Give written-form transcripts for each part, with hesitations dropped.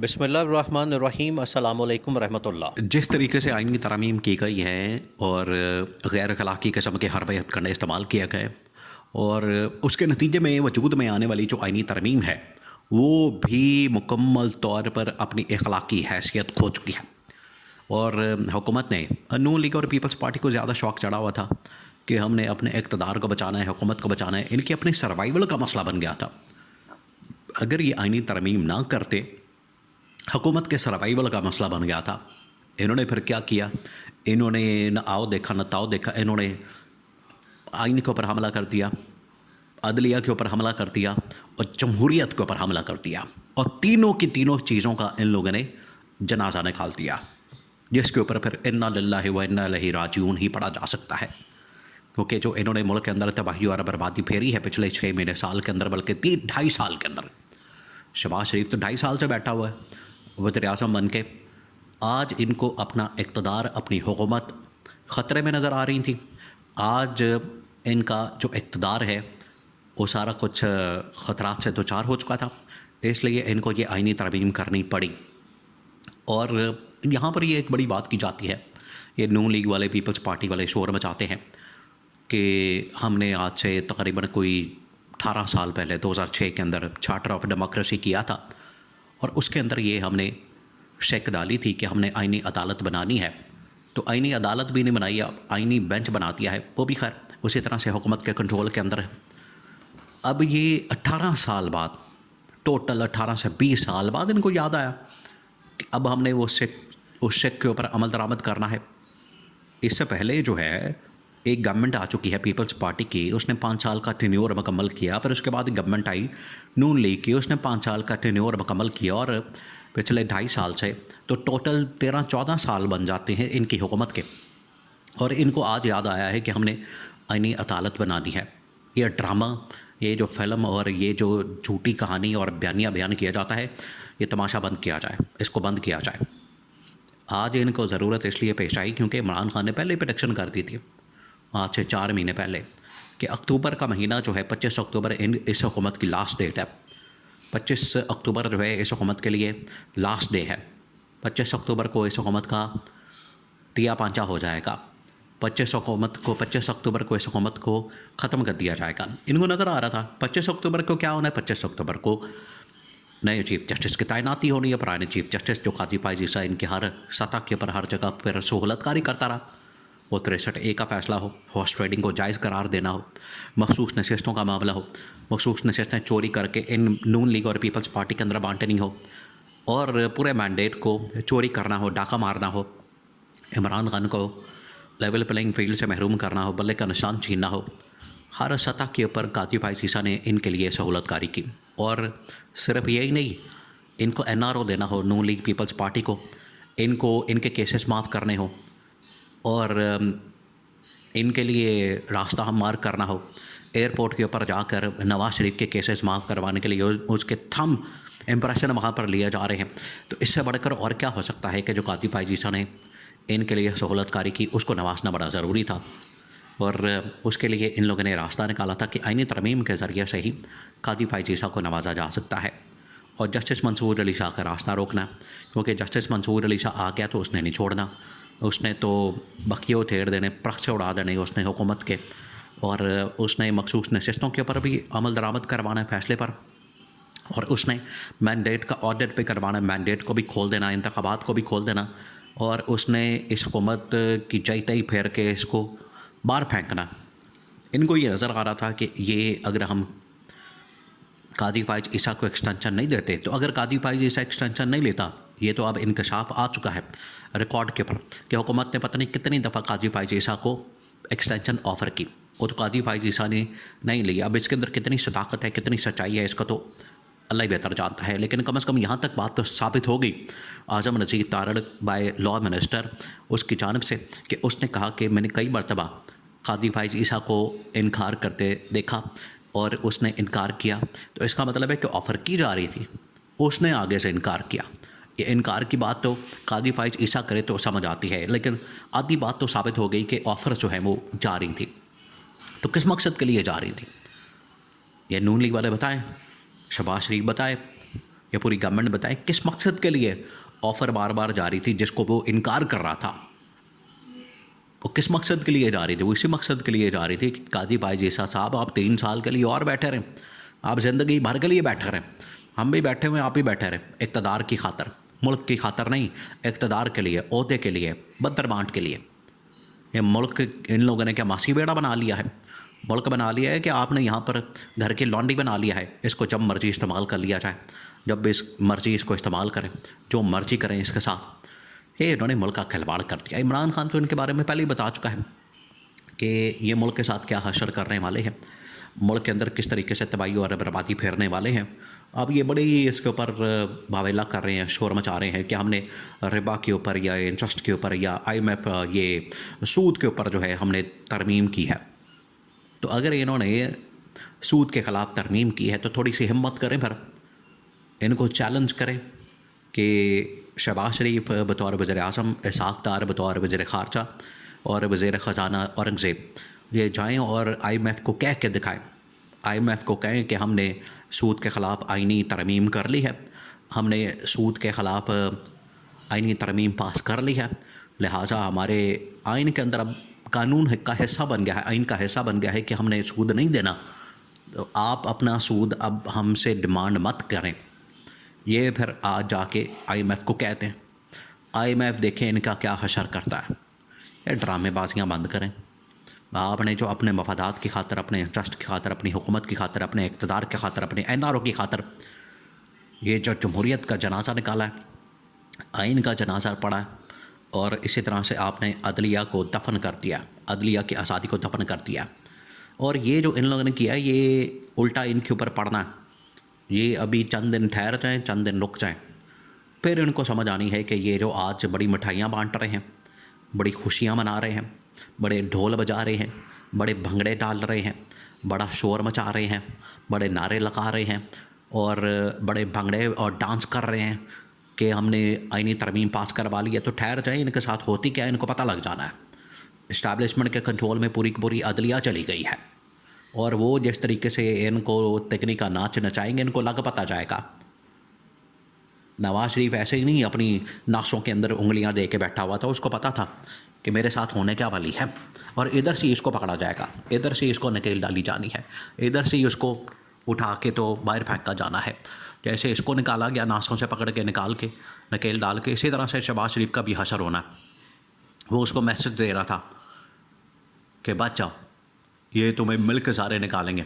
بسم اللہ الرحمن الرحیم، السلام علیکم ورحمۃ اللہ۔ جس طریقے سے آئین کی ترامیم کی گئی ہیں اور غیر اخلاقی قسم کے حربے ہتھ کنڈے استعمال کیا گئے اور اس کے نتیجے میں وجود میں آنے والی جو آئینی ترمیم ہے وہ بھی مکمل طور پر اپنی اخلاقی حیثیت کھو چکی ہے، اور حکومت نے نون لیگ اور پیپلز پارٹی کو زیادہ شوق چڑھا ہوا تھا کہ ہم نے اپنے اقتدار کو بچانا ہے، حکومت کو بچانا ہے، ان کی اپنی سروائیول کا مسئلہ بن گیا تھا۔ اگر یہ آئینی ترمیم نہ کرتے، حکومت کے سروائیول کا مسئلہ بن گیا تھا۔ انہوں نے پھر کیا کیا؟ انہوں نے نہ آؤ دیکھا نہ تاؤ دیکھا، انہوں نے آئین کے اوپر حملہ کر دیا، عدلیہ کے اوپر حملہ کر دیا اور جمہوریت کے اوپر حملہ کر دیا، اور تینوں کی تینوں چیزوں کا ان لوگوں نے جنازہ نکال دیا، جس کے اوپر پھر انا للہ و انا الیہ راجعون ہی پڑھا جا سکتا ہے، کیونکہ جو انہوں نے ملک کے اندر تباہی اور بربادی پھیری ہے پچھلے 6 مہینے سال کے اندر، بلکہ 2.5 سال کے اندر۔ شہباز شریف تو 2.5 سال سے بیٹھا ہوا ہے وزیر اعظم بن کے، آج ان کو اپنا اقتدار، اپنی حکومت خطرے میں نظر آ رہی تھی۔ آج ان کا جو اقتدار ہے وہ سارا کچھ خطرات سے دوچار ہو چکا تھا، اس لیے ان کو یہ آئینی ترمیم کرنی پڑی۔ اور یہاں پر یہ ایک بڑی بات کی جاتی ہے، یہ نون لیگ والے، پیپلز پارٹی والے شور مچاتے ہیں کہ ہم نے آج سے تقریباً کوئی 18 سال پہلے 2006 کے اندر چارٹر آف ڈیموکریسی کیا تھا، اور اس کے اندر یہ ہم نے شک ڈالی تھی کہ ہم نے آئینی عدالت بنانی ہے، تو آئینی عدالت بھی نہیں بنائی، اب آئینی بینچ بنا دیا ہے، وہ بھی خیر اسی طرح سے حکومت کے کنٹرول کے اندر ہے۔ اب یہ 18 سال بعد، ٹوٹل 18 سے 20 سال بعد ان کو یاد آیا کہ اب ہم نے اس شک کے اوپر عمل درآمد کرنا ہے۔ اس سے پہلے جو ہے ایک گورنمنٹ آ چکی ہے پیپلز پارٹی کی، اس نے 5 سال کا ٹینیور مکمل کیا، پھر اس کے بعد گورنمنٹ آئی نون لیگ کی، اس نے 5 سال کا ٹینیور مکمل کیا، اور پچھلے 2.5 سال سے تو ٹوٹل 13-14 سال بن جاتے ہیں ان کی حکومت کے، اور ان کو آج یاد آیا ہے کہ ہم نے آئینی عدالت بنانی ہے۔ یہ ڈرامہ، یہ جو فلم اور یہ جو جھوٹی کہانی اور بیان کیا جاتا ہے، یہ تماشا بند کیا جائے، اس کو بند کیا جائے۔ آج ان کو ضرورت اس لیے پیش آئی کیونکہ عمران خان نے پہلے پریڈکشن کر دی تھی آج سے 4 مہینے پہلے کہ اکتوبر کا مہینہ جو ہے 25 اکتوبر اس حکومت کی لاسٹ ڈیٹ ہے۔ 25 اکتوبر جو ہے اس حکومت کے لیے لاسٹ ڈے ہے۔ 25 اکتوبر کو اس حکومت کا تیا پانچا ہو جائے گا۔ 25 اکتوبر کو اس حکومت کو ختم کر دیا جائے گا۔ ان کو نظر آ رہا تھا 25 اکتوبر کو کیا ہونا ہے، 25 اکتوبر کو نئے چیف جسٹس کی تعیناتی ہونی ہے۔ پرانے چیف جسٹس جو قاضی فائز عیسیٰ ان کی ہر سطح کے اوپر ہر جگہ پر سہولت کاری کرتا رہا، وہ 63A کا فیصلہ ہو، ہارس ٹریڈنگ کو جائز قرار دینا ہو، مخصوص نشستوں کا معاملہ ہو، مخصوص نشستیں چوری کر کے ان نون لیگ اور پیپلز پارٹی کے اندر بانٹنی ہو، اور پورے مینڈیٹ کو چوری کرنا ہو، ڈاکہ مارنا ہو، عمران خان کو لیول پلینگ فیلڈ سے محروم کرنا ہو، بلے کا نشان چھیننا ہو، ہر سطح کے اوپر قاضی فائز عیسیٰ نے ان کے لیے سہولت کاری کی۔ اور صرف یہی نہیں، ان کو NRO دینا ہو، نون لیگ پیپلز پارٹی کو ان کے کیسز معاف کرنے ہوں، اور ان کے لیے راستہ ہموار کرنا ہو، ایئرپورٹ کے اوپر جا کر نواز شریف کے کیسز معاف کروانے کے لیے اس کے تھم امپریشن وہاں پر لیے جا رہے ہیں، تو اس سے بڑھ کر اور کیا ہو سکتا ہے کہ جو قاضی فائز عیسیٰ نے ان کے لیے سہولت کاری کی، اس کو نوازنا بڑا ضروری تھا، اور اس کے لیے ان لوگوں نے راستہ نکالا تھا کہ آئینی ترمیم کے ذریعے سے ہی قاضی فائز عیسیٰ کو نوازا جا سکتا ہے، اور جسٹس منصور علی شاہ کا راستہ روکنا، کیونکہ جسٹس منصور علی شاہ آ گیا تو اس نے نہیں چھوڑنا، اس نے تو بخیوں ٹھیڑ دینے، پرخ سے اڑا دینے اس نے حکومت کے، اور اس نے مخصوص نشستوں کے اوپر بھی عمل درآمد کروانا ہے فیصلے پر، اور اس نے مینڈیٹ کا آڈٹ بھی کروانا ہے، مینڈیٹ کو بھی کھول دینا، انتخابات کو بھی کھول دینا، اور اس نے اس حکومت کی جئی تئی پھیر کے اس کو باہر پھینکنا۔ ان کو یہ نظر آ رہا تھا کہ یہ اگر ہم قاضی فائز عیسیٰ کو ایکسٹینشن نہیں دیتے، تو اگر قاضی فائز عیسیٰ ایکسٹینشن نہیں لیتا، یہ تو اب انکشاف آ چکا ہے ریکارڈ کے اوپر کہ حکومت نے پتہ نہیں کتنی دفعہ قاضی فائز عیسیٰ کو ایکسٹینشن آفر کی، وہ تو قاضی فائز عیسیٰ نے نہیں لی۔ اب اس کے اندر کتنی صداقت ہے، کتنی سچائی ہے، اس کا تو اللہ ہی بہتر جانتا ہے، لیکن کم از کم یہاں تک بات تو ثابت ہو گئی اعظم نذیر تارڑ بائی لا منسٹر اس کی جانب سے، کہ اس نے کہا کہ میں نے کئی مرتبہ قاضی فائز عیسیٰ کو انکار کرتے دیکھا اور اس نے انکار کیا، تو اس کا مطلب ہے کہ آفر کی جا رہی تھی، اس نے آگے سے انکار کیا۔ یہ انکار کی بات تو قاضی فائز عیسیٰ کرے تو سمجھ آتی ہے، لیکن آدھی بات تو ثابت ہو گئی کہ آفر جو ہے وہ جا رہی تھی، تو کس مقصد کے لیے جا رہی تھی؟ یہ نون لیگ والے بتائیں، شہباز شریف بتائے، یہ پوری گورنمنٹ بتائیں کس مقصد کے لیے آفر بار بار جاری تھی جس کو وہ انکار کر رہا تھا؟ وہ کس مقصد کے لیے جا رہی تھی؟ وہ اسی مقصد کے لیے جا رہی تھی کہ قاضی بھائی جیسا صاحب آپ 3 سال کے لیے اور بیٹھے رہیں، آپ زندگی بھر کے لیے بیٹھے رہیں، ہم بھی بیٹھے ہوئے آپ بھی بیٹھے رہیں، اقتدار کی خاطر، ملک کی خاطر نہیں، اقتدار کے لیے، عہدے کے لیے، بدر بانٹ کے لیے۔ یہ ملک ان لوگوں نے کیا ماسی بیڑا بنا لیا ہے؟ ملک بنا لیا ہے کہ آپ نے یہاں پر گھر کی لانڈی بنا لیا ہے، اس کو جب مرضی استعمال کر لیا جائے، جب بھی مرضی اس کو استعمال کریں، جو مرضی کریں اس کے ساتھ۔ یہ انہوں نے ملک کا کھلواڑ کر دیا۔ عمران خان تو ان کے بارے میں پہلے ہی بتا چکا ہے کہ یہ ملک کے ساتھ کیا حشر کرنے والے ہیں، ملک کے اندر کس طریقے سے تباہی اور بربادی پھیرنے والے ہیں۔ اب یہ بڑے ہی اس کے اوپر باویلا کر رہے ہیں، شور مچا رہے ہیں کہ ہم نے ربا کے اوپر یا انٹرسٹ کے اوپر یا IMF یہ سود کے اوپر جو ہے ہم نے ترمیم کی ہے۔ تو اگر انہوں نے سود کے خلاف ترمیم کی ہے تو تھوڑی سی ہمت کریں، پھر ان کو چیلنج کریں کہ شہباز شریف بطور وزیر اعظم، اسحاق ڈار بطور وزیر خارجہ اور وزیر خزانہ اورنگزیب یہ جائیں اور IMF کو کہہ کے دکھائیں، IMF کو کہیں کہ ہم نے سود کے خلاف آئینی ترمیم کر لی ہے، ہم نے سود کے خلاف آئینی ترمیم پاس کر لی ہے، لہٰذا ہمارے آئین کے اندر اب قانون کا حصہ بن گیا ہے، آئین کا حصہ بن گیا ہے کہ ہم نے سود نہیں دینا، تو آپ اپنا سود اب ہم سے ڈیمانڈ مت کریں۔ یہ پھر آج جا کے IMF کو کہتے ہیں، IMF دیکھیں ان کا کیا حشر کرتا ہے۔ یہ ڈرامے بازیاں بند کریں۔ آپ نے جو اپنے مفادات کی خاطر، اپنے انٹرسٹ کی خاطر، اپنی حکومت کی خاطر، اپنے اقتدار کی خاطر، اپنے NRO کی خاطر یہ جو جمہوریت کا جنازہ نکالا ہے، آئین کا جنازہ پڑا ہے، اور اسی طرح سے آپ نے عدلیہ کو دفن کر دیا، عدلیہ کی آزادی کو دفن کر دیا، اور یہ جو ان لوگوں نے کیا یہ الٹا ان کے اوپر پڑنا ہے۔ یہ ابھی چند دن ٹھہر جائیں، چند دن رک جائیں، پھر ان کو سمجھ آنی ہے کہ یہ جو آج بڑی مٹھائیاں بانٹ رہے ہیں، بڑی خوشیاں منا رہے ہیں، بڑے ڈھول بجا رہے ہیں، بڑے بھنگڑے ڈال رہے ہیں، بڑا شور مچا رہے ہیں، بڑے نعرے لگا رہے ہیں، اور بڑے بھنگڑے اور ڈانس کر رہے ہیں کہ ہم نے آئینی ترمیم پاس کروا لی ہے، تو ٹھہر جائیں، ان کے ساتھ ہوتی کیا ہے ان کو پتہ لگ جانا ہے۔ اسٹیبلشمنٹ کے کنٹرول میں پوری کی پوری عدلیہ چلی گئی ہے، اور وہ جس طریقے سے ان کو تکنی کا ناچ نچائیں گے ان کو لگ پتہ جائے گا۔ نواز شریف ایسے ہی نہیں اپنی ناصوں کے اندر انگلیاں دے کے بیٹھا ہوا تھا، اس کو پتہ تھا کہ میرے ساتھ ہونے کیا والی ہے، اور ادھر سے اس کو پکڑا جائے گا، ادھر سے اس کو نکیل ڈالی جانی ہے، ادھر سے اس کو اٹھا کے تو باہر پھینکا جانا ہے۔ جیسے اس کو نکالا گیا ناصوں سے پکڑ کے نکال کے نکیل ڈال کے، اسی طرح سے شہباز شریف کا بھی حشر ہونا ہے۔ وہ اس کو میسج دے رہا تھا کہ بچہ یہ تمہیں مل کے سارے نکالیں گے،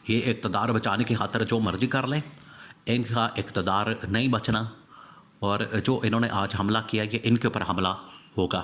یہ اقتدار بچانے کی خاطر جو مرضی کر لیں، ان کا اقتدار نہیں بچنا، اور جو انہوں نے آج حملہ کیا یہ ان کے اوپر حملہ ہوگا۔